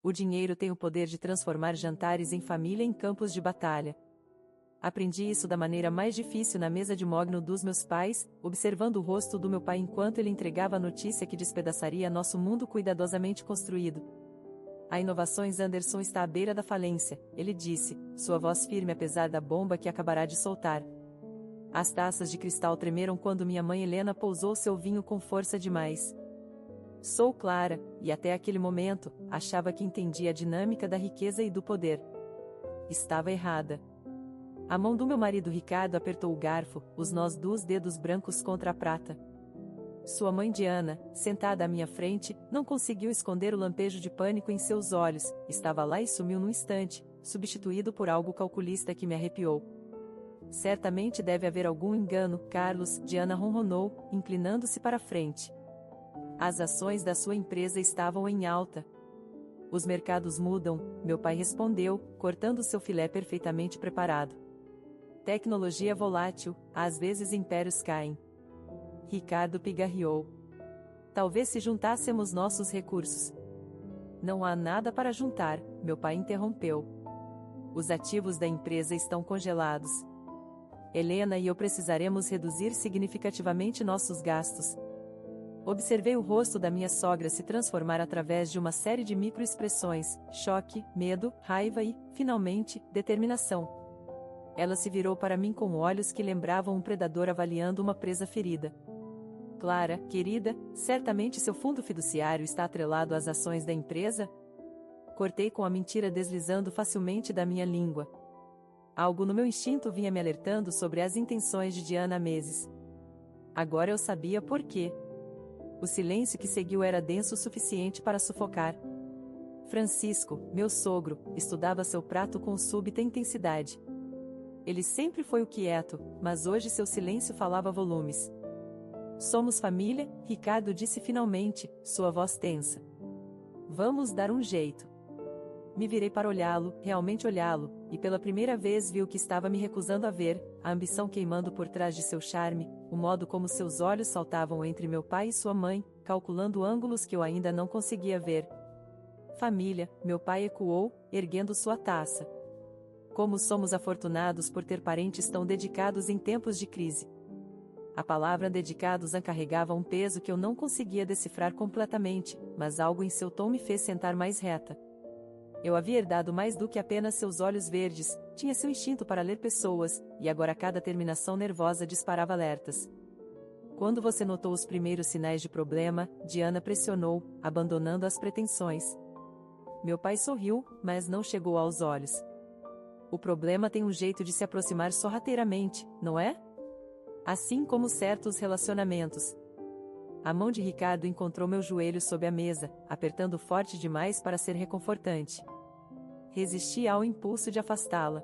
O dinheiro tem o poder de transformar jantares em família em campos de batalha. Aprendi isso da maneira mais difícil na mesa de mogno dos meus pais, observando o rosto do meu pai enquanto ele entregava a notícia que despedaçaria nosso mundo cuidadosamente construído. A Inovações Anderson está à beira da falência, ele disse, sua voz firme apesar da bomba que acabará de soltar. As taças de cristal tremeram quando minha mãe Helena pousou seu vinho com força demais. Sou Clara, e até aquele momento, achava que entendia a dinâmica da riqueza e do poder. Estava errada. A mão do meu marido Ricardo apertou o garfo, os nós dos dedos brancos contra a prata. Sua mãe Diana, sentada à minha frente, não conseguiu esconder o lampejo de pânico em seus olhos, estava lá e sumiu num instante, substituído por algo calculista que me arrepiou. Certamente deve haver algum engano, Carlos, Diana ronronou, inclinando-se para a frente. As ações da sua empresa estavam em alta. Os mercados mudam, meu pai respondeu, cortando seu filé perfeitamente preparado. Tecnologia volátil, às vezes impérios caem. Ricardo pigarreou. Talvez se juntássemos nossos recursos. Não há nada para juntar, meu pai interrompeu. Os ativos da empresa estão congelados. Helena e eu precisaremos reduzir significativamente nossos gastos. Observei o rosto da minha sogra se transformar através de uma série de microexpressões, choque, medo, raiva e, finalmente, determinação. Ela se virou para mim com olhos que lembravam um predador avaliando uma presa ferida. Clara, querida, certamente seu fundo fiduciário está atrelado às ações da empresa? Cortei com a mentira deslizando facilmente da minha língua. Algo no meu instinto vinha me alertando sobre as intenções de Diana há meses. Agora eu sabia por quê. O silêncio que seguiu era denso o suficiente para sufocar. Francisco, meu sogro, estudava seu prato com súbita intensidade. Ele sempre foi o quieto, mas hoje seu silêncio falava volumes. Somos família, Ricardo disse finalmente, sua voz tensa. Vamos dar um jeito. Me virei para olhá-lo, realmente olhá-lo, e pela primeira vez vi o que estava me recusando a ver, a ambição queimando por trás de seu charme, o modo como seus olhos saltavam entre meu pai e sua mãe, calculando ângulos que eu ainda não conseguia ver. Família, meu pai ecoou, erguendo sua taça. Como somos afortunados por ter parentes tão dedicados em tempos de crise. A palavra dedicados carregava um peso que eu não conseguia decifrar completamente, mas algo em seu tom me fez sentar mais reta. Eu havia herdado mais do que apenas seus olhos verdes, tinha seu instinto para ler pessoas, e agora cada terminação nervosa disparava alertas. Quando você notou os primeiros sinais de problema, Diana pressionou, abandonando as pretensões. Meu pai sorriu, mas não chegou aos olhos. O problema tem um jeito de se aproximar sorrateiramente, não é? Assim como certos relacionamentos. A mão de Ricardo encontrou meu joelho sob a mesa, apertando forte demais para ser reconfortante. Resisti ao impulso de afastá-la.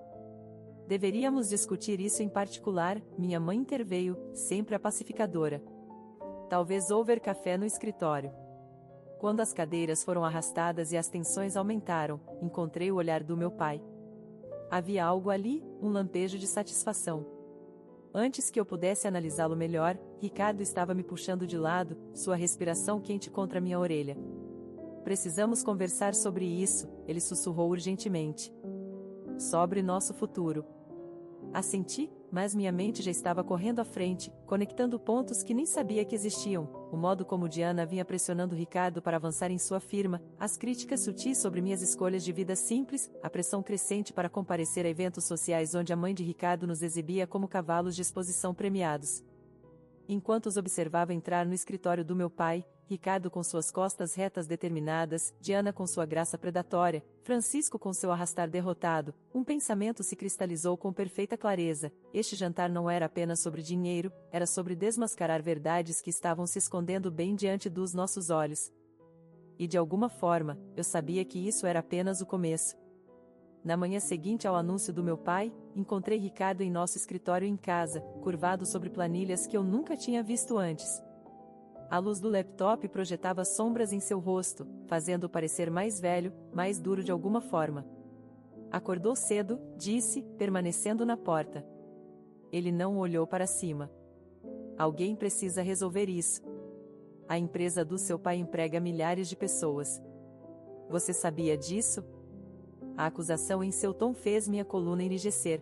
Deveríamos discutir isso em particular, minha mãe interveio, sempre a pacificadora. Talvez houver café no escritório. Quando as cadeiras foram arrastadas e as tensões aumentaram, encontrei o olhar do meu pai. Havia algo ali, um lampejo de satisfação. Antes que eu pudesse analisá-lo melhor, Ricardo estava me puxando de lado, sua respiração quente contra minha orelha. Precisamos conversar sobre isso, ele sussurrou urgentemente. Sobre nosso futuro. Assenti, mas minha mente já estava correndo à frente, conectando pontos que nem sabia que existiam, o modo como Diana vinha pressionando Ricardo para avançar em sua firma, as críticas sutis sobre minhas escolhas de vida simples, a pressão crescente para comparecer a eventos sociais onde a mãe de Ricardo nos exibia como cavalos de exposição premiados. Enquanto os observava entrar no escritório do meu pai, Ricardo com suas costas retas determinadas, Diana com sua graça predatória, Francisco com seu arrastar derrotado, um pensamento se cristalizou com perfeita clareza. Este jantar não era apenas sobre dinheiro, era sobre desmascarar verdades que estavam se escondendo bem diante dos nossos olhos. E de alguma forma, eu sabia que isso era apenas o começo. Na manhã seguinte ao anúncio do meu pai, encontrei Ricardo em nosso escritório em casa, curvado sobre planilhas que eu nunca tinha visto antes. A luz do laptop projetava sombras em seu rosto, fazendo-o parecer mais velho, mais duro de alguma forma. Acordou cedo, disse, permanecendo na porta. Ele não olhou para cima. Alguém precisa resolver isso. A empresa do seu pai emprega milhares de pessoas. Você sabia disso? A acusação em seu tom fez minha coluna enrijecer.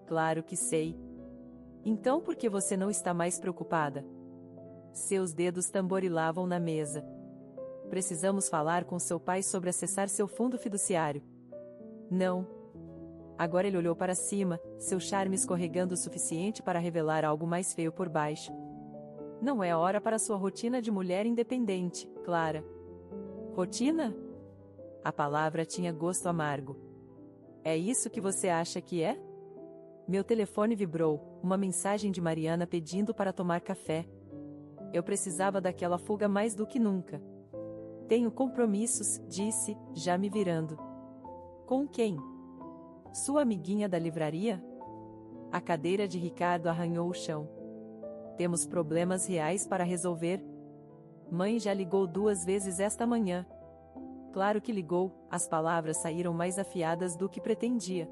Claro que sei. Então por que você não está mais preocupada? Seus dedos tamborilavam na mesa. Precisamos falar com seu pai sobre acessar seu fundo fiduciário. Não. Agora ele olhou para cima, seu charme escorregando o suficiente para revelar algo mais feio por baixo. Não é hora para sua rotina de mulher independente, Clara. Rotina? A palavra tinha gosto amargo. É isso que você acha que é? Meu telefone vibrou, uma mensagem de Mariana pedindo para tomar café. Eu precisava daquela fuga mais do que nunca. Tenho compromissos, disse, já me virando. Com quem? Sua amiguinha da livraria? A cadeira de Ricardo arranhou o chão. Temos problemas reais para resolver. Mãe já ligou 2 vezes esta manhã. Claro que ligou, as palavras saíram mais afiadas do que pretendia.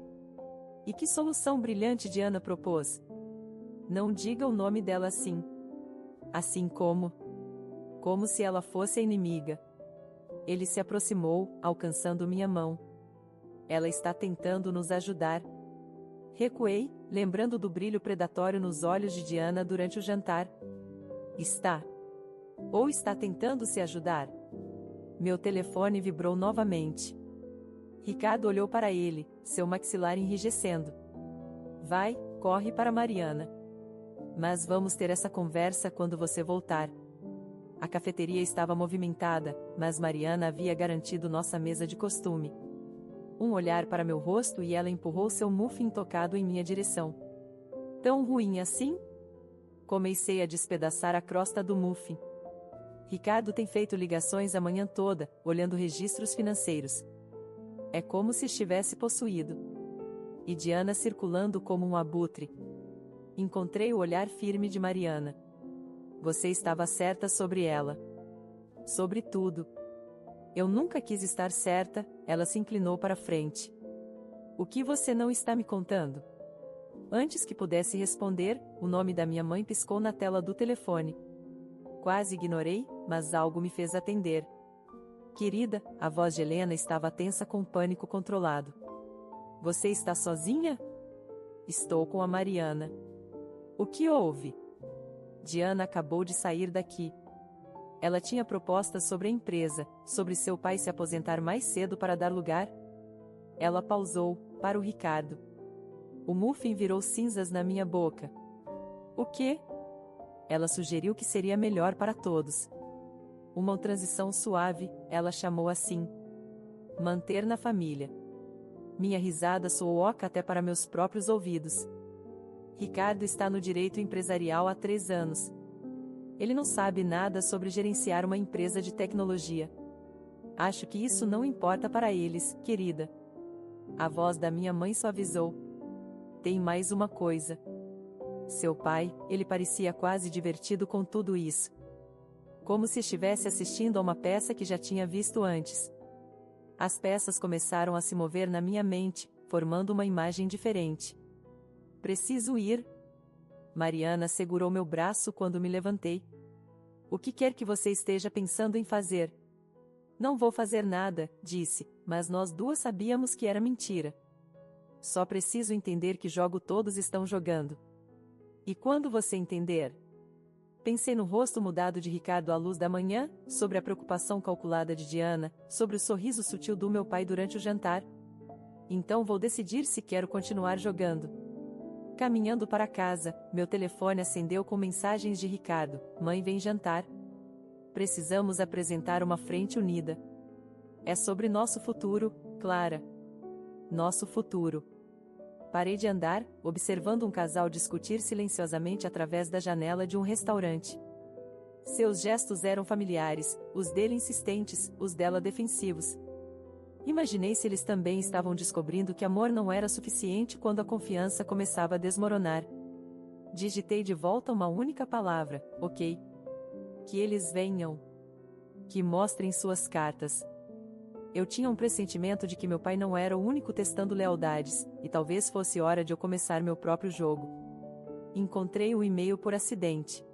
E que solução brilhante Diana propôs? Não diga o nome dela assim. Assim como? Como se ela fosse a inimiga. Ele se aproximou, alcançando minha mão. Ela está tentando nos ajudar. Recuei, lembrando do brilho predatório nos olhos de Diana durante o jantar. Está. Ou está tentando se ajudar? Meu telefone vibrou novamente. Ricardo olhou para ele, seu maxilar enrijecendo. Vai, corre para Mariana. Mas vamos ter essa conversa quando você voltar. A cafeteria estava movimentada, mas Mariana havia garantido nossa mesa de costume. Um olhar para meu rosto e ela empurrou seu muffin tocado em minha direção. Tão ruim assim? Comecei a despedaçar a crosta do muffin. Ricardo tem feito ligações a manhã toda, olhando registros financeiros. É como se estivesse possuído. E Diana circulando como um abutre. Encontrei o olhar firme de Mariana. Você estava certa sobre ela. Sobre tudo. Eu nunca quis estar certa, ela se inclinou para frente. O que você não está me contando? Antes que pudesse responder, o nome da minha mãe piscou na tela do telefone. Quase ignorei, mas algo me fez atender. Querida, a voz de Helena estava tensa com pânico controlado. Você está sozinha? Estou com a Mariana. O que houve? Diana acabou de sair daqui. Ela tinha propostas sobre a empresa, sobre seu pai se aposentar mais cedo para dar lugar. Ela pausou, para o Ricardo. O muffin virou cinzas na minha boca. O quê? Ela sugeriu que seria melhor para todos. Uma transição suave, ela chamou assim. Manter na família. Minha risada soou oca até para meus próprios ouvidos. Ricardo está no direito empresarial há 3 anos. Ele não sabe nada sobre gerenciar uma empresa de tecnologia. Acho que isso não importa para eles, querida. A voz da minha mãe suavizou. Tem mais uma coisa. Seu pai, ele parecia quase divertido com tudo isso. Como se estivesse assistindo a uma peça que já tinha visto antes. As peças começaram a se mover na minha mente, formando uma imagem diferente. Preciso ir. Mariana segurou meu braço quando me levantei. O que quer que você esteja pensando em fazer? Não vou fazer nada, disse, mas nós duas sabíamos que era mentira. Só preciso entender que jogo todos estão jogando. E quando você entender? Pensei no rosto mudado de Ricardo à luz da manhã, sobre a preocupação calculada de Diana, sobre o sorriso sutil do meu pai durante o jantar. Então vou decidir se quero continuar jogando. Caminhando para casa, meu telefone acendeu com mensagens de Ricardo. Mãe vem jantar. Precisamos apresentar uma frente unida. É sobre nosso futuro, Clara. Nosso futuro. Parei de andar, observando um casal discutir silenciosamente através da janela de um restaurante. Seus gestos eram familiares, os dele insistentes, os dela defensivos. Imaginei se eles também estavam descobrindo que amor não era suficiente quando a confiança começava a desmoronar. Digitei de volta uma única palavra, ok. Que eles venham. Que mostrem suas cartas. Eu tinha um pressentimento de que meu pai não era o único testando lealdades, e talvez fosse hora de eu começar meu próprio jogo. Encontrei o e-mail por acidente.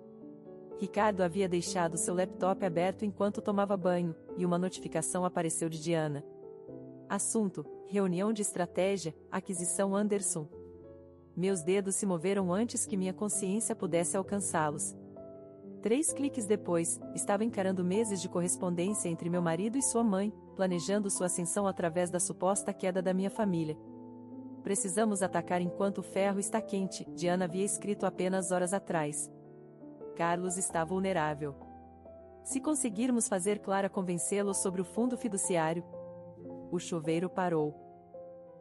Ricardo havia deixado seu laptop aberto enquanto tomava banho, e uma notificação apareceu de Diana. Assunto: reunião de estratégia, aquisição Anderson. Meus dedos se moveram antes que minha consciência pudesse alcançá-los. 3 cliques depois, estava encarando meses de correspondência entre meu marido e sua mãe, planejando sua ascensão através da suposta queda da minha família. Precisamos atacar enquanto o ferro está quente, Diana havia escrito apenas horas atrás. Carlos está vulnerável. Se conseguirmos fazer Clara convencê-lo sobre o fundo fiduciário. O chuveiro parou.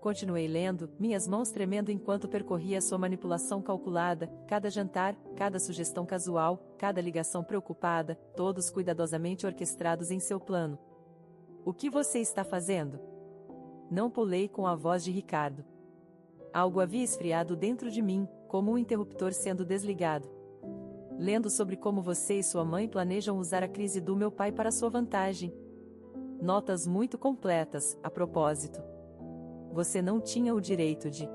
Continuei lendo, minhas mãos tremendo enquanto percorria sua manipulação calculada, cada jantar, cada sugestão casual, cada ligação preocupada, todos cuidadosamente orquestrados em seu plano. O que você está fazendo? Não pulei com a voz de Ricardo. Algo havia esfriado dentro de mim, como um interruptor sendo desligado. Lendo sobre como você e sua mãe planejam usar a crise do meu pai para sua vantagem. Notas muito completas, a propósito. Você não tinha o direito de...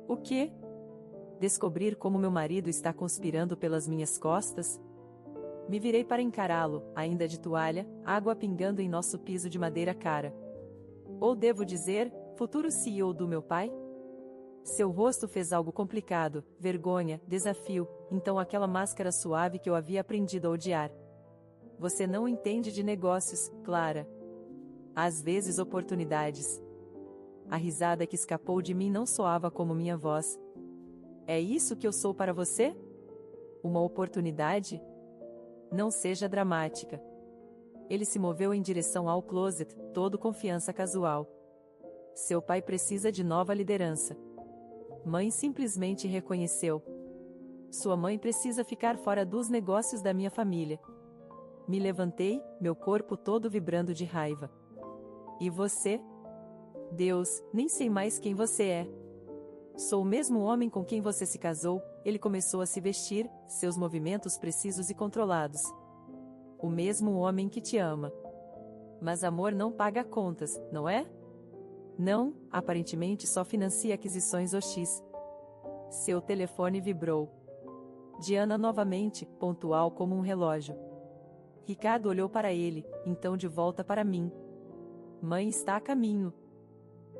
O quê? Descobrir como meu marido está conspirando pelas minhas costas? Me virei para encará-lo, ainda de toalha, água pingando em nosso piso de madeira cara. Ou devo dizer, futuro CEO do meu pai? Seu rosto fez algo complicado, vergonha, desafio, então aquela máscara suave que eu havia aprendido a odiar. Você não entende de negócios, Clara. Às vezes oportunidades. A risada que escapou de mim não soava como minha voz. É isso que eu sou para você? Uma oportunidade? Não seja dramática. Ele se moveu em direção ao closet, todo confiança casual. Seu pai precisa de nova liderança. Mãe simplesmente reconheceu. Sua mãe precisa ficar fora dos negócios da minha família. Me levantei, meu corpo todo vibrando de raiva. E você? Deus, nem sei mais quem você é. Sou o mesmo homem com quem você se casou, ele começou a se vestir, seus movimentos precisos e controlados. O mesmo homem que te ama. Mas amor não paga contas, não é? Não, aparentemente só financia aquisições OX. Seu telefone vibrou. Diana novamente, pontual como um relógio. Ricardo olhou para ele, então de volta para mim. Mãe está a caminho.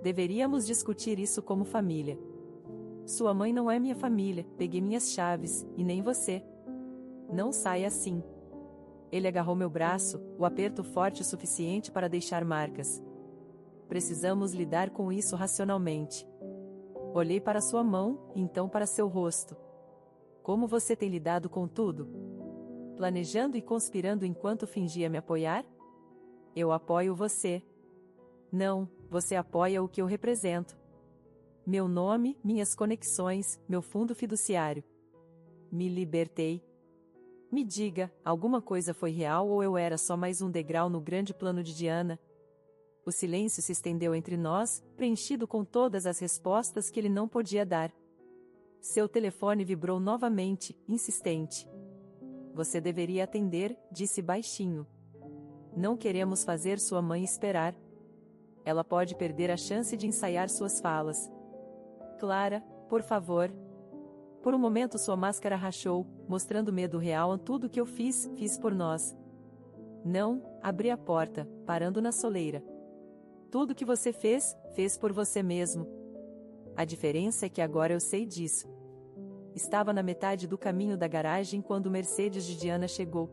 Deveríamos discutir isso como família. Sua mãe não é minha família, peguei minhas chaves, e nem você. Não saia assim. Ele agarrou meu braço, o aperto forte o suficiente para deixar marcas. Precisamos lidar com isso racionalmente. Olhei para sua mão, então para seu rosto. Como você tem lidado com tudo? Planejando e conspirando enquanto fingia me apoiar? Eu apoio você. Não, você apoia o que eu represento. Meu nome, minhas conexões, meu fundo fiduciário. Me libertei. Me diga, alguma coisa foi real ou eu era só mais um degrau no grande plano de Diana? O silêncio se estendeu entre nós, preenchido com todas as respostas que ele não podia dar. Seu telefone vibrou novamente, insistente. Você deveria atender, disse baixinho. Não queremos fazer sua mãe esperar. Ela pode perder a chance de ensaiar suas falas. Clara, por favor. Por um momento sua máscara rachou, mostrando medo real a tudo que eu fiz por nós. Não, abri a porta, parando na soleira. Tudo que você fez por você mesmo. A diferença é que agora eu sei disso. Estava na metade do caminho da garagem quando o Mercedes de Diana chegou.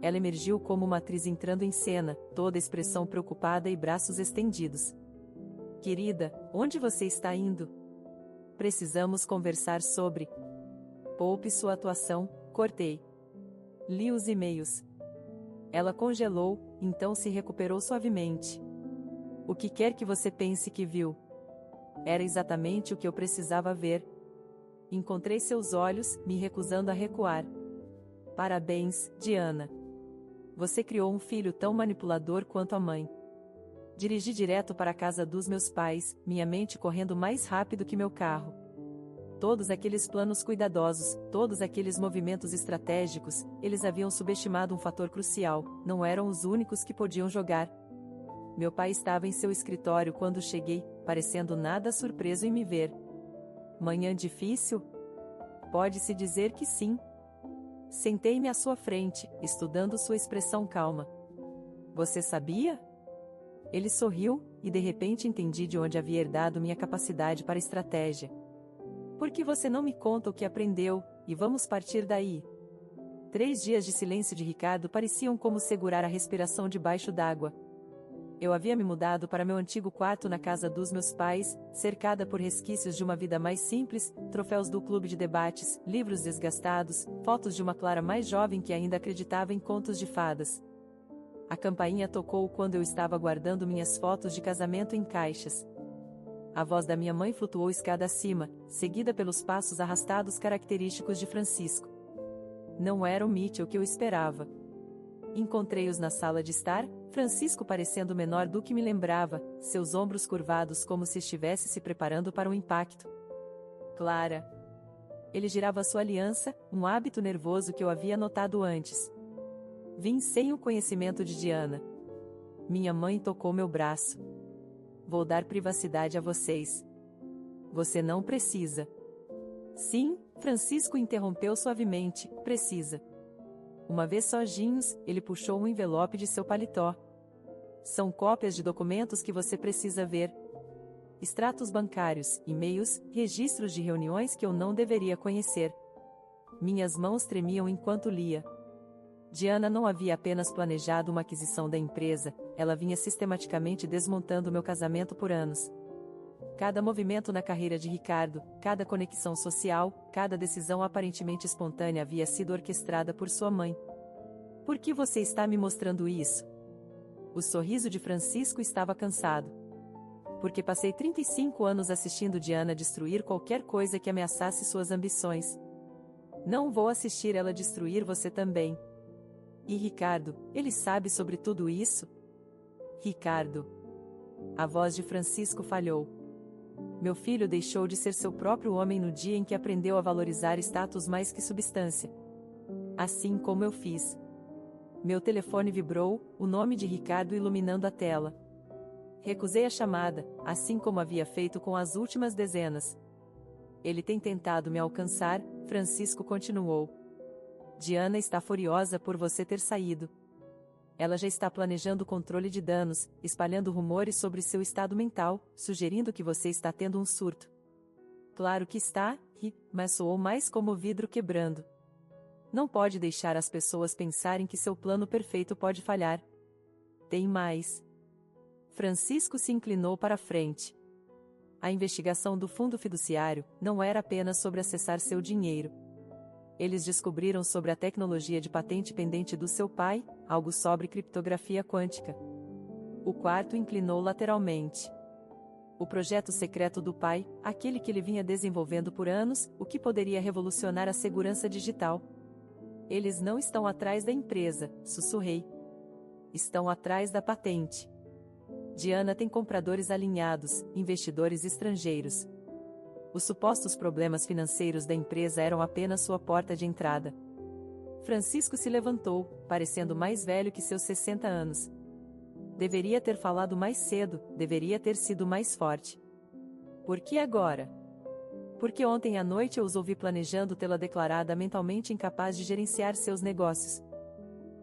Ela emergiu como uma atriz entrando em cena, toda expressão preocupada e braços estendidos. Querida, onde você está indo? Precisamos conversar sobre... Poupe sua atuação, cortei. Li os e-mails. Ela congelou, então se recuperou suavemente. O que quer que você pense que viu? Era exatamente o que eu precisava ver. Encontrei seus olhos, me recusando a recuar. Parabéns, Diana. Você criou um filho tão manipulador quanto a mãe. Dirigi direto para a casa dos meus pais, minha mente correndo mais rápido que meu carro. Todos aqueles planos cuidadosos, todos aqueles movimentos estratégicos, eles haviam subestimado um fator crucial, não eram os únicos que podiam jogar. Meu pai estava em seu escritório quando cheguei, parecendo nada surpreso em me ver. Manhã difícil? Pode-se dizer que sim. Sentei-me à sua frente, estudando sua expressão calma. Você sabia? Ele sorriu, e de repente entendi de onde havia herdado minha capacidade para estratégia. Por que você não me conta o que aprendeu, e vamos partir daí? 3 dias de silêncio de Ricardo pareciam como segurar a respiração debaixo d'água. Eu havia me mudado para meu antigo quarto na casa dos meus pais, cercada por resquícios de uma vida mais simples, troféus do clube de debates, livros desgastados, fotos de uma Clara mais jovem que ainda acreditava em contos de fadas. A campainha tocou quando eu estava guardando minhas fotos de casamento em caixas. A voz da minha mãe flutuou escada acima, seguida pelos passos arrastados característicos de Francisco. Não era o Mitchell que eu esperava. Encontrei-os na sala de estar, Francisco parecendo menor do que me lembrava, seus ombros curvados como se estivesse se preparando para um impacto. Clara. Ele girava sua aliança, um hábito nervoso que eu havia notado antes. Vim sem o conhecimento de Diana. Minha mãe tocou meu braço. Vou dar privacidade a vocês. Você não precisa. Sim, Francisco interrompeu suavemente, precisa. Uma vez sozinhos, ele puxou um envelope de seu paletó. São cópias de documentos que você precisa ver. Extratos bancários, e-mails, registros de reuniões que eu não deveria conhecer. Minhas mãos tremiam enquanto lia. Diana não havia apenas planejado uma aquisição da empresa, ela vinha sistematicamente desmontando meu casamento por anos. Cada movimento na carreira de Ricardo, cada conexão social, cada decisão aparentemente espontânea havia sido orquestrada por sua mãe. Por que você está me mostrando isso? O sorriso de Francisco estava cansado. Porque passei 35 anos assistindo Diana destruir qualquer coisa que ameaçasse suas ambições. Não vou assistir ela destruir você também. E Ricardo, ele sabe sobre tudo isso? Ricardo. A voz de Francisco falhou. Meu filho deixou de ser seu próprio homem no dia em que aprendeu a valorizar status mais que substância. Assim como eu fiz. Meu telefone vibrou, o nome de Ricardo iluminando a tela. Recusei a chamada, assim como havia feito com as últimas dezenas. Ele tem tentado me alcançar, Francisco continuou. Diana está furiosa por você ter saído. Ela já está planejando o controle de danos, espalhando rumores sobre seu estado mental, sugerindo que você está tendo um surto. Claro que está, mas soou mais como vidro quebrando. Não pode deixar as pessoas pensarem que seu plano perfeito pode falhar. Tem mais. Francisco se inclinou para a frente. A investigação do fundo fiduciário não era apenas sobre acessar seu dinheiro. Eles descobriram sobre a tecnologia de patente pendente do seu pai, algo sobre criptografia quântica. O quarto inclinou lateralmente. O projeto secreto do pai, aquele que ele vinha desenvolvendo por anos, o que poderia revolucionar a segurança digital. Eles não estão atrás da empresa, sussurrei. Estão atrás da patente. Diana tem compradores alinhados, investidores estrangeiros. Os supostos problemas financeiros da empresa eram apenas sua porta de entrada. Francisco se levantou, parecendo mais velho que seus 60 anos. Deveria ter falado mais cedo, deveria ter sido mais forte. Por que agora? Porque ontem à noite eu os ouvi planejando tê-la declarada mentalmente incapaz de gerenciar seus negócios.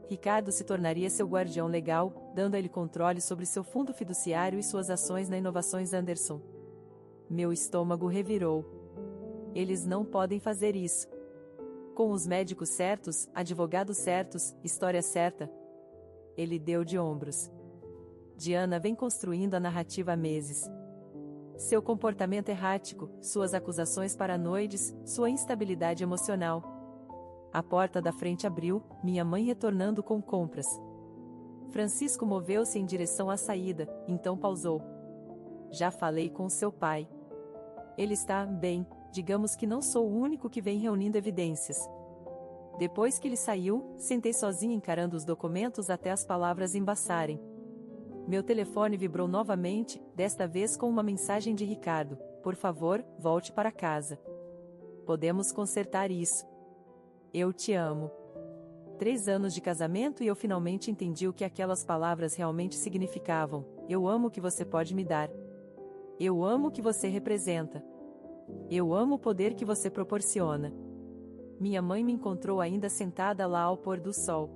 Ricardo se tornaria seu guardião legal, dando a ele controle sobre seu fundo fiduciário e suas ações na Inovações Anderson. Meu estômago revirou. Eles não podem fazer isso. Com os médicos certos, advogados certos, história certa. Ele deu de ombros. Diana vem construindo a narrativa há meses. Seu comportamento errático, suas acusações paranoides, sua instabilidade emocional. A porta da frente abriu, minha mãe retornando com compras. Francisco moveu-se em direção à saída, então pausou. Já falei com seu pai. Ele está bem, digamos que não sou o único que vem reunindo evidências. Depois que ele saiu, sentei sozinha encarando os documentos até as palavras embaçarem. Meu telefone vibrou novamente, desta vez com uma mensagem de Ricardo. Por favor, volte para casa. Podemos consertar isso. Eu te amo. 3 anos de casamento e eu finalmente entendi o que aquelas palavras realmente significavam. Eu amo o que você pode me dar. Eu amo o que você representa. Eu amo o poder que você proporciona. Minha mãe me encontrou ainda sentada lá ao pôr do sol.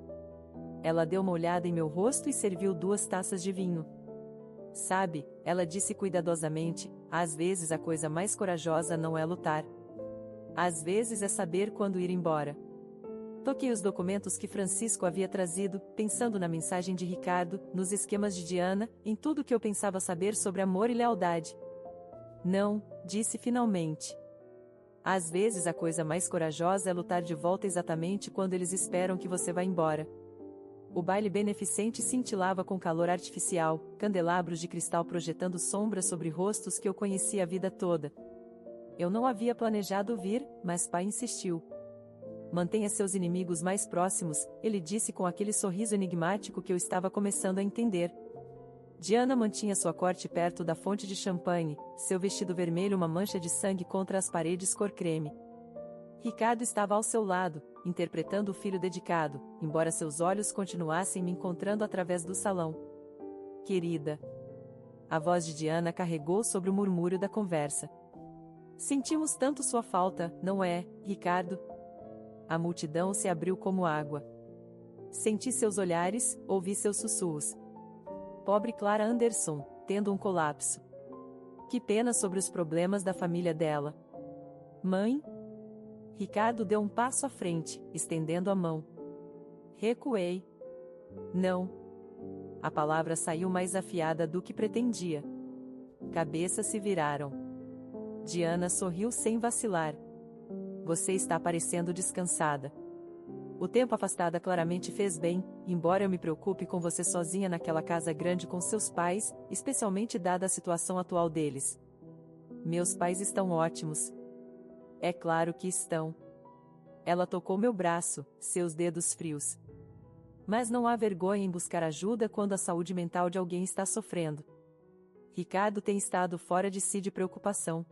Ela deu uma olhada em meu rosto e serviu 2 taças de vinho. Sabe, ela disse cuidadosamente, às vezes a coisa mais corajosa não é lutar. Às vezes é saber quando ir embora. Toquei os documentos que Francisco havia trazido, pensando na mensagem de Ricardo, nos esquemas de Diana, em tudo que eu pensava saber sobre amor e lealdade. Não, disse finalmente. Às vezes a coisa mais corajosa é lutar de volta exatamente quando eles esperam que você vá embora. O baile beneficente cintilava com calor artificial, candelabros de cristal projetando sombras sobre rostos que eu conhecia a vida toda. Eu não havia planejado vir, mas pai insistiu. Mantenha seus inimigos mais próximos, ele disse com aquele sorriso enigmático que eu estava começando a entender. Diana mantinha sua corte perto da fonte de champanhe, seu vestido vermelho uma mancha de sangue contra as paredes cor creme. Ricardo estava ao seu lado, interpretando o filho dedicado, embora seus olhos continuassem me encontrando através do salão. Querida. A voz de Diana carregou sobre o murmúrio da conversa. Sentimos tanto sua falta, não é, Ricardo? A multidão se abriu como água. Senti seus olhares, ouvi seus sussurros. Pobre Clara Anderson, tendo um colapso. Que pena sobre os problemas da família dela. Mãe? Ricardo deu um passo à frente, estendendo a mão. Recuei. Não. A palavra saiu mais afiada do que pretendia. Cabeças se viraram. Diana sorriu sem vacilar. Você está parecendo descansada. O tempo afastada claramente fez bem, embora eu me preocupe com você sozinha naquela casa grande com seus pais, especialmente dada a situação atual deles. Meus pais estão ótimos. É claro que estão. Ela tocou meu braço, seus dedos frios. Mas não há vergonha em buscar ajuda quando a saúde mental de alguém está sofrendo. Ricardo tem estado fora de si de preocupação.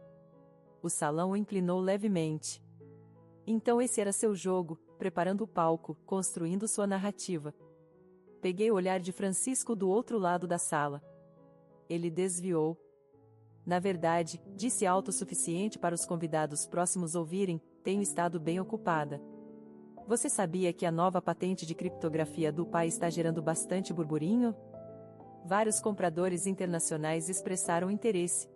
O salão o inclinou levemente. Então esse era seu jogo, preparando o palco, construindo sua narrativa. Peguei o olhar de Francisco do outro lado da sala. Ele desviou. Na verdade, disse alto o suficiente para os convidados próximos ouvirem, tenho estado bem ocupada. Você sabia que a nova patente de criptografia do pai está gerando bastante burburinho? Vários compradores internacionais expressaram interesse.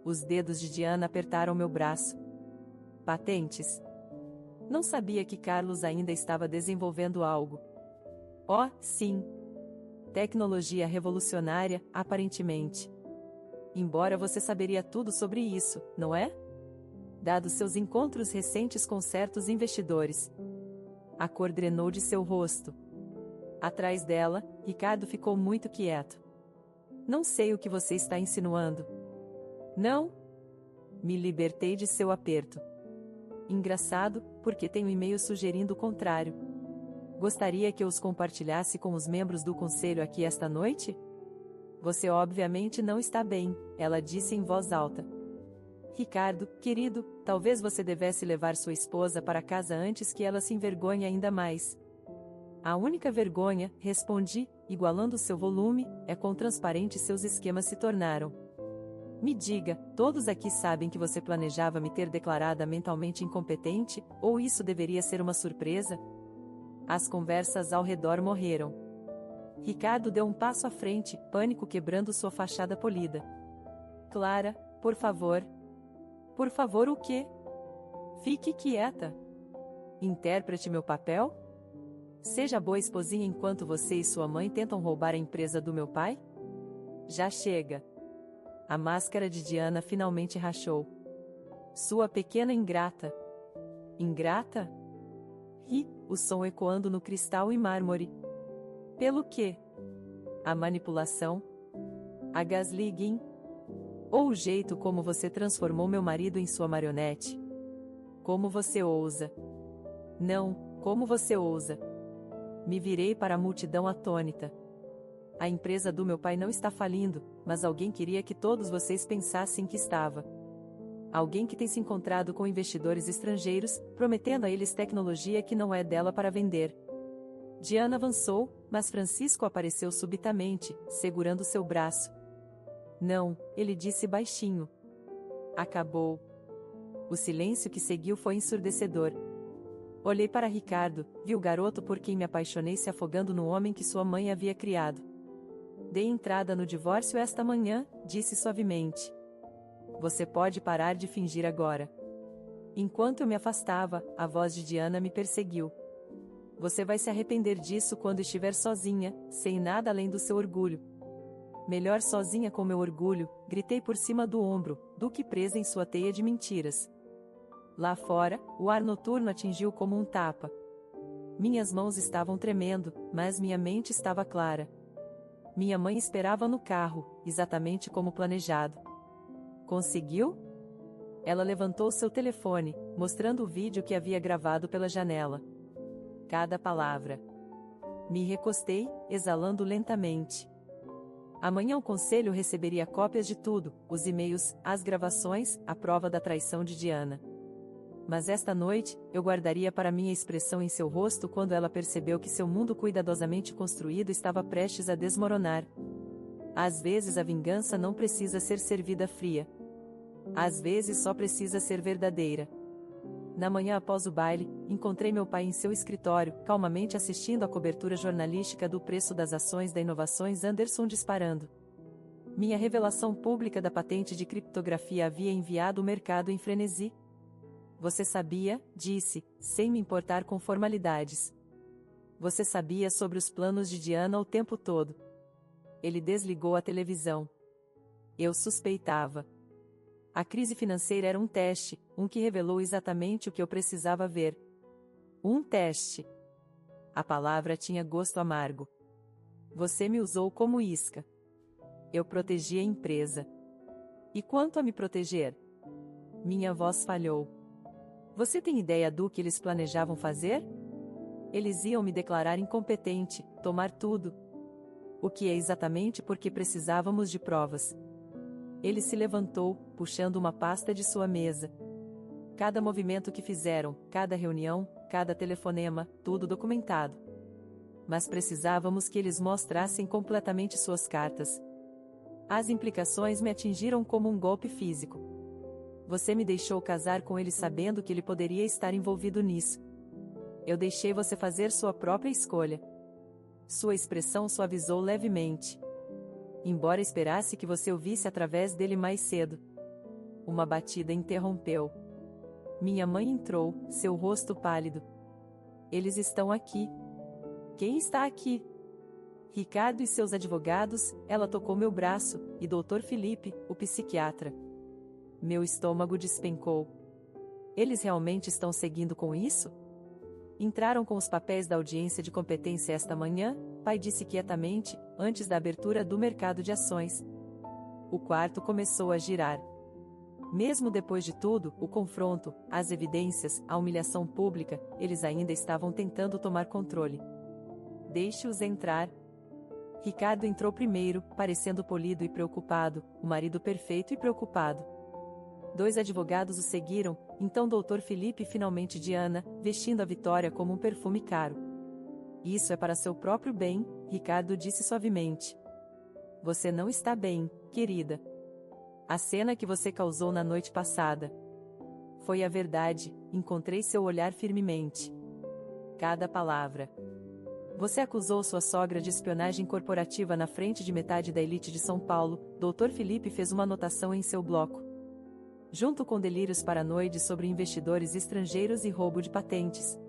Os dedos de Diana apertaram meu braço. Patentes? Não sabia que Carlos ainda estava desenvolvendo algo. Oh, sim. Tecnologia revolucionária, aparentemente. Embora você saberia tudo sobre isso, não é? Dados seus encontros recentes com certos investidores. A cor drenou de seu rosto. Atrás dela, Ricardo ficou muito quieto. Não sei o que você está insinuando. Não? Me libertei de seu aperto. Engraçado, porque tenho e-mail sugerindo o contrário. Gostaria que eu os compartilhasse com os membros do conselho aqui esta noite? Você obviamente não está bem, ela disse em voz alta. Ricardo, querido, talvez você devesse levar sua esposa para casa antes que ela se envergonhe ainda mais. A única vergonha, respondi, igualando seu volume, é quão transparentes seus esquemas se tornaram. Me diga, todos aqui sabem que você planejava me ter declarada mentalmente incompetente, ou isso deveria ser uma surpresa? As conversas ao redor morreram. Ricardo deu um passo à frente, pânico quebrando sua fachada polida. Clara, por favor. Por favor o quê? Fique quieta. Interprete meu papel? Seja boa esposinha enquanto você e sua mãe tentam roubar a empresa do meu pai? Já chega. A máscara de Diana finalmente rachou. Sua pequena ingrata. Ingrata? Ri, o som ecoando no cristal e mármore. Pelo quê? A manipulação? A gaslighting? Ou o jeito como você transformou meu marido em sua marionete? Como você ousa? Não, como você ousa? Me virei para a multidão atônita. A empresa do meu pai não está falindo, mas alguém queria que todos vocês pensassem que estava. Alguém que tem se encontrado com investidores estrangeiros, prometendo a eles tecnologia que não é dela para vender. Diana avançou, mas Francisco apareceu subitamente, segurando seu braço. Não, ele disse baixinho. Acabou. O silêncio que seguiu foi ensurdecedor. Olhei para Ricardo, vi o garoto por quem me apaixonei se afogando no homem que sua mãe havia criado. Dei entrada no divórcio esta manhã, disse suavemente. Você pode parar de fingir agora. Enquanto eu me afastava, a voz de Diana me perseguiu. Você vai se arrepender disso quando estiver sozinha, sem nada além do seu orgulho. Melhor sozinha com meu orgulho, gritei por cima do ombro, do que presa em sua teia de mentiras. Lá fora, o ar noturno atingiu como um tapa. Minhas mãos estavam tremendo, mas minha mente estava clara. Minha mãe esperava no carro, exatamente como planejado. Conseguiu? Ela levantou seu telefone, mostrando o vídeo que havia gravado pela janela. Cada palavra. Me recostei, exalando lentamente. Amanhã o conselho receberia cópias de tudo, os e-mails, as gravações, a prova da traição de Diana. Mas esta noite, eu guardaria para mim a expressão em seu rosto quando ela percebeu que seu mundo cuidadosamente construído estava prestes a desmoronar. Às vezes a vingança não precisa ser servida fria. Às vezes só precisa ser verdadeira. Na manhã após o baile, encontrei meu pai em seu escritório, calmamente assistindo à cobertura jornalística do preço das ações da Inovações Anderson disparando. Minha revelação pública da patente de criptografia havia enviado o mercado em frenesi. Você sabia, disse, sem me importar com formalidades. Você sabia sobre os planos de Diana o tempo todo. Ele desligou a televisão. Eu suspeitava. A crise financeira era um teste, que revelou exatamente o que eu precisava ver. Um teste. A palavra tinha gosto amargo. Você me usou como isca. Eu protegi a empresa. E quanto a me proteger? Minha voz falhou. Você tem ideia do que eles planejavam fazer? Eles iam me declarar incompetente, tomar tudo. O que é exatamente porque precisávamos de provas. Ele se levantou, puxando uma pasta de sua mesa. Cada movimento que fizeram, cada reunião, cada telefonema, tudo documentado. Mas precisávamos que eles mostrassem completamente suas cartas. As implicações me atingiram como um golpe físico. Você me deixou casar com ele sabendo que ele poderia estar envolvido nisso. Eu deixei você fazer sua própria escolha. Sua expressão suavizou levemente. Embora esperasse que você o visse através dele mais cedo. Uma batida interrompeu. Minha mãe entrou, seu rosto pálido. Eles estão aqui. Quem está aqui? Ricardo e seus advogados. Ela tocou meu braço, e Dr. Felipe, o psiquiatra. Meu estômago despencou. Eles realmente estão seguindo com isso? Entraram com os papéis da audiência de competência esta manhã, pai disse quietamente, antes da abertura do mercado de ações. O quarto começou a girar. Mesmo depois de tudo, o confronto, as evidências, a humilhação pública, eles ainda estavam tentando tomar controle. Deixe-os entrar. Ricardo entrou primeiro, parecendo polido e preocupado, o marido perfeito e preocupado. 2 advogados o seguiram, então Dr. Felipe e finalmente Diana, vestindo a vitória como um perfume caro. Isso é para seu próprio bem, Ricardo disse suavemente. Você não está bem, querida. A cena que você causou na noite passada. Foi a verdade, encontrei seu olhar firmemente. Cada palavra. Você acusou sua sogra de espionagem corporativa na frente de metade da elite de São Paulo, Dr. Felipe fez uma anotação em seu bloco. Junto com delírios paranoides sobre investidores estrangeiros e roubo de patentes.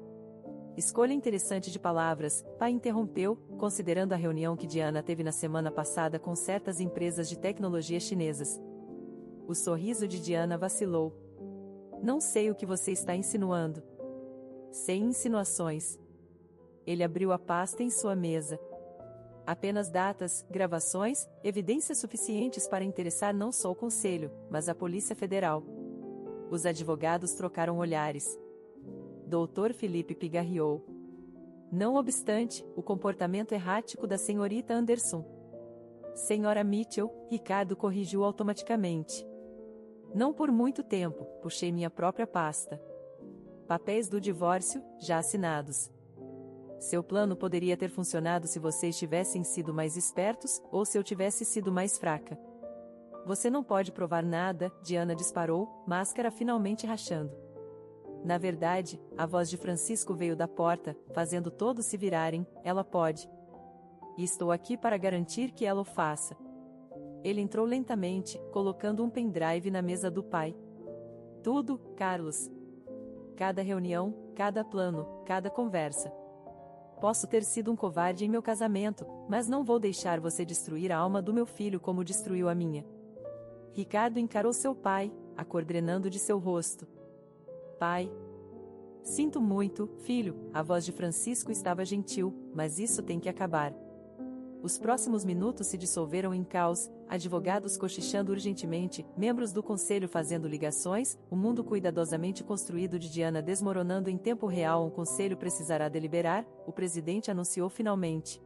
Escolha interessante de palavras, pai interrompeu, considerando a reunião que Diana teve na semana passada com certas empresas de tecnologia chinesas. O sorriso de Diana vacilou. Não sei o que você está insinuando. Sem insinuações. Ele abriu a pasta em sua mesa. Apenas datas, gravações, evidências suficientes para interessar não só o Conselho, mas a Polícia Federal. Os advogados trocaram olhares. Dr. Felipe pigarreou. Não obstante, o comportamento errático da senhorita Anderson. Senhora Mitchell, Ricardo corrigiu automaticamente. Não por muito tempo, puxei minha própria pasta. Papéis do divórcio, já assinados. Seu plano poderia ter funcionado se vocês tivessem sido mais espertos, ou se eu tivesse sido mais fraca. Você não pode provar nada, Diana disparou, máscara finalmente rachando. Na verdade, a voz de Francisco veio da porta, fazendo todos se virarem. Ela pode. E estou aqui para garantir que ela o faça. Ele entrou lentamente, colocando um pendrive na mesa do pai. Tudo, Carlos. Cada reunião, cada plano, cada conversa. Posso ter sido um covarde em meu casamento, mas não vou deixar você destruir a alma do meu filho como destruiu a minha. Ricardo encarou seu pai, a cor drenando de seu rosto. Pai. Sinto muito, filho, a voz de Francisco estava gentil, mas isso tem que acabar. Os próximos minutos se dissolveram em caos, advogados cochichando urgentemente, membros do conselho fazendo ligações, o mundo cuidadosamente construído de Diana desmoronando em tempo real. Um conselho precisará deliberar, o presidente anunciou finalmente.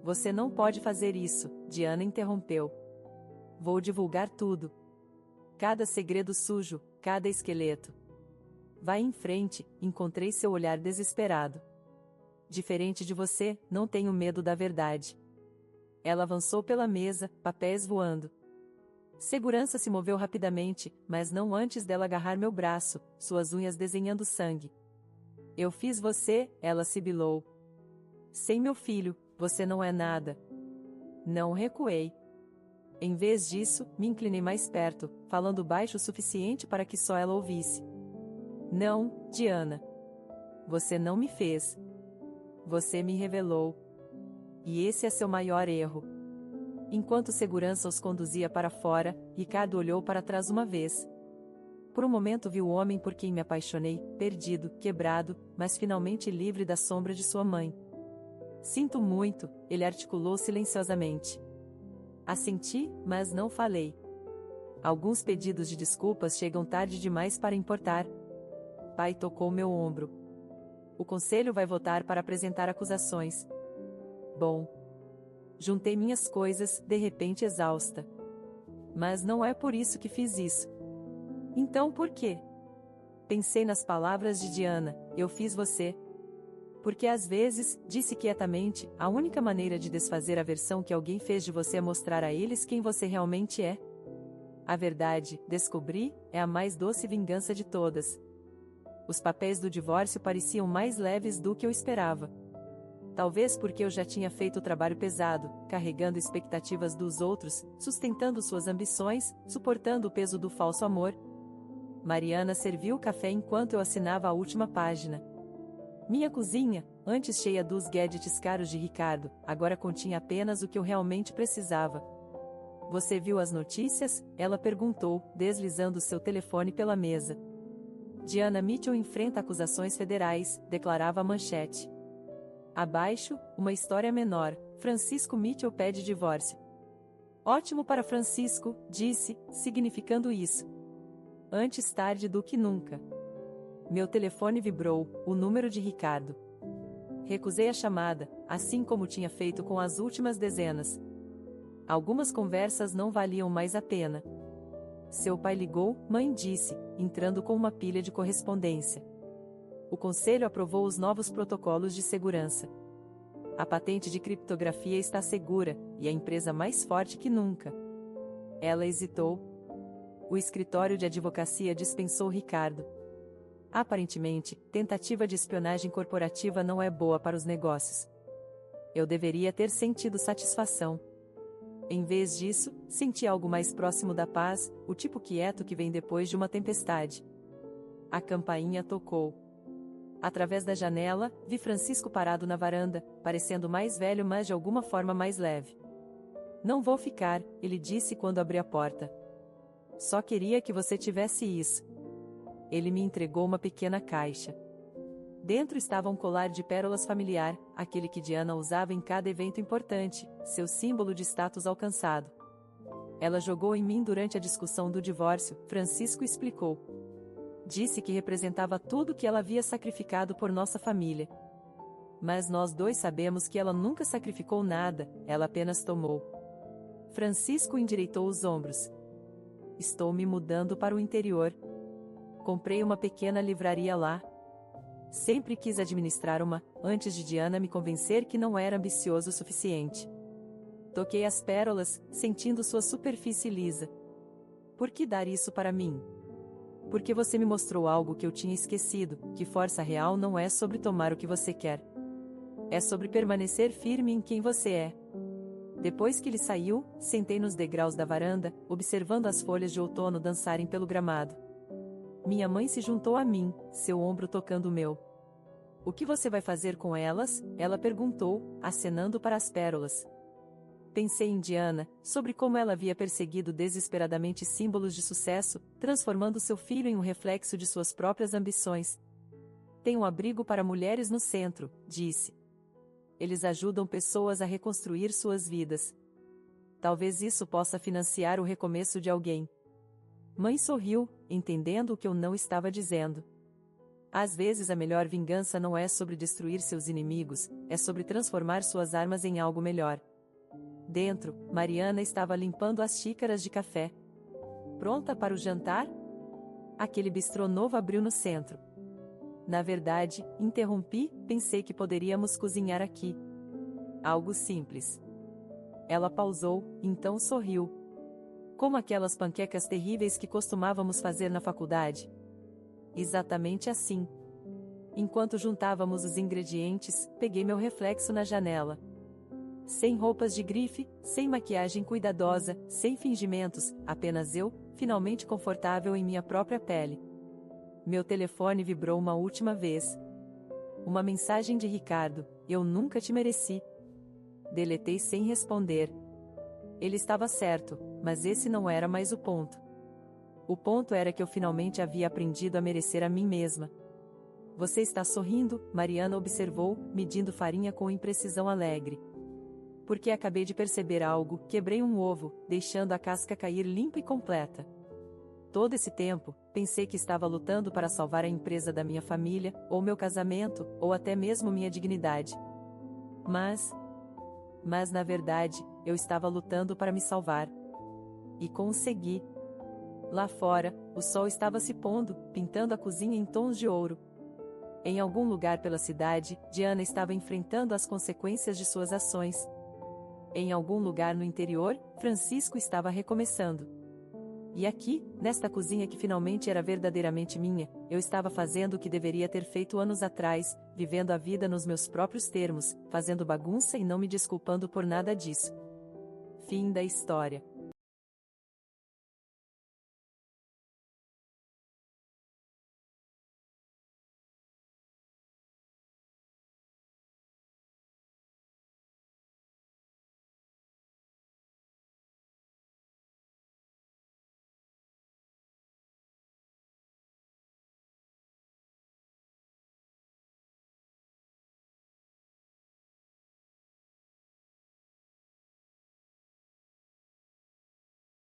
Você não pode fazer isso, Diana interrompeu. Vou divulgar tudo. Cada segredo sujo, cada esqueleto. Vá em frente, encontrei seu olhar desesperado. Diferente de você, não tenho medo da verdade. Ela avançou pela mesa, papéis voando. Segurança se moveu rapidamente, mas não antes dela agarrar meu braço, suas unhas desenhando sangue. Eu fiz você, ela sibilou. Sem meu filho, você não é nada. Não recuei. Em vez disso, me inclinei mais perto, falando baixo o suficiente para que só ela ouvisse. Não, Diana. Você não me fez. Você me revelou. E esse é seu maior erro. Enquanto segurança os conduzia para fora, Ricardo olhou para trás uma vez. Por um momento viu o homem por quem me apaixonei, perdido, quebrado, mas finalmente livre da sombra de sua mãe. Sinto muito, ele articulou silenciosamente. Assenti, mas não falei. Alguns pedidos de desculpas chegam tarde demais para importar. Pai tocou meu ombro. O conselho vai votar para apresentar acusações. Bom. Juntei minhas coisas, de repente exausta. Mas não é por isso que fiz isso. Então por quê? Pensei nas palavras de Diana, eu fiz você. Porque às vezes, disse quietamente, a única maneira de desfazer a versão que alguém fez de você é mostrar a eles quem você realmente é. A verdade, descobri, é a mais doce vingança de todas. Os papéis do divórcio pareciam mais leves do que eu esperava. Talvez porque eu já tinha feito o trabalho pesado, carregando expectativas dos outros, sustentando suas ambições, suportando o peso do falso amor. Mariana serviu o café enquanto eu assinava a última página. Minha cozinha, antes cheia dos gadgets caros de Ricardo, agora continha apenas o que eu realmente precisava. Você viu as notícias? Ela perguntou, deslizando seu telefone pela mesa. Diana Mitchell enfrenta acusações federais, declarava a manchete. Abaixo, uma história menor, Francisco Mitchell pede divórcio. Ótimo para Francisco, disse, significando isso. Antes tarde do que nunca. Meu telefone vibrou, o número de Ricardo. Recusei a chamada, assim como tinha feito com as últimas dezenas. Algumas conversas não valiam mais a pena. Seu pai ligou, mãe disse, entrando com uma pilha de correspondência. O conselho aprovou os novos protocolos de segurança. A patente de criptografia está segura, e a empresa mais forte que nunca. Ela hesitou. O escritório de advocacia dispensou Ricardo. Aparentemente, tentativa de espionagem corporativa não é boa para os negócios. Eu deveria ter sentido satisfação. Em vez disso, senti algo mais próximo da paz, o tipo quieto que vem depois de uma tempestade. A campainha tocou. Através da janela, vi Francisco parado na varanda, parecendo mais velho mas de alguma forma mais leve. Não vou ficar, ele disse quando abri a porta. Só queria que você tivesse isso. Ele me entregou uma pequena caixa. Dentro estava um colar de pérolas familiar, aquele que Diana usava em cada evento importante, seu símbolo de status alcançado. Ela jogou em mim durante a discussão do divórcio, Francisco explicou. Disse que representava tudo que ela havia sacrificado por nossa família. Mas nós dois sabemos que ela nunca sacrificou nada, ela apenas tomou. Francisco endireitou os ombros. Estou me mudando para o interior. Comprei uma pequena livraria lá. Sempre quis administrar uma, antes de Diana me convencer que não era ambicioso o suficiente. Toquei as pérolas, sentindo sua superfície lisa. Por que dar isso para mim? Porque você me mostrou algo que eu tinha esquecido, que força real não é sobre tomar o que você quer. É sobre permanecer firme em quem você é. Depois que ele saiu, sentei nos degraus da varanda, observando as folhas de outono dançarem pelo gramado. Minha mãe se juntou a mim, seu ombro tocando o meu. O que você vai fazer com elas? Ela perguntou, acenando para as pérolas. Pensei em Diana, sobre como ela havia perseguido desesperadamente símbolos de sucesso, transformando seu filho em um reflexo de suas próprias ambições. Tem um abrigo para mulheres no centro, disse. Eles ajudam pessoas a reconstruir suas vidas. Talvez isso possa financiar o recomeço de alguém. Mãe sorriu, entendendo o que eu não estava dizendo. Às vezes a melhor vingança não é sobre destruir seus inimigos, é sobre transformar suas armas em algo melhor. Dentro, Mariana estava limpando as xícaras de café. Pronta para o jantar? Aquele bistrô novo abriu no centro. Na verdade, interrompi, pensei que poderíamos cozinhar aqui. Algo simples. Ela pausou, então sorriu. Como aquelas panquecas terríveis que costumávamos fazer na faculdade. Exatamente assim. Enquanto juntávamos os ingredientes, peguei meu reflexo na janela. Sem roupas de grife, sem maquiagem cuidadosa, sem fingimentos, apenas eu, finalmente confortável em minha própria pele. Meu telefone vibrou uma última vez. Uma mensagem de Ricardo: eu nunca te mereci. Deletei sem responder. Ele estava certo, mas esse não era mais o ponto. O ponto era que eu finalmente havia aprendido a merecer a mim mesma. Você está sorrindo, Mariana observou, medindo farinha com imprecisão alegre. Porque acabei de perceber algo, quebrei um ovo, deixando a casca cair limpa e completa. Todo esse tempo, pensei que estava lutando para salvar a empresa da minha família, ou meu casamento, ou até mesmo minha dignidade. Mas na verdade, eu estava lutando para me salvar. E consegui. Lá fora, o sol estava se pondo, pintando a cozinha em tons de ouro. Em algum lugar pela cidade, Diana estava enfrentando as consequências de suas ações. Em algum lugar no interior, Francisco estava recomeçando. E aqui, nesta cozinha que finalmente era verdadeiramente minha, eu estava fazendo o que deveria ter feito anos atrás, vivendo a vida nos meus próprios termos, fazendo bagunça e não me desculpando por nada disso. Fim da história.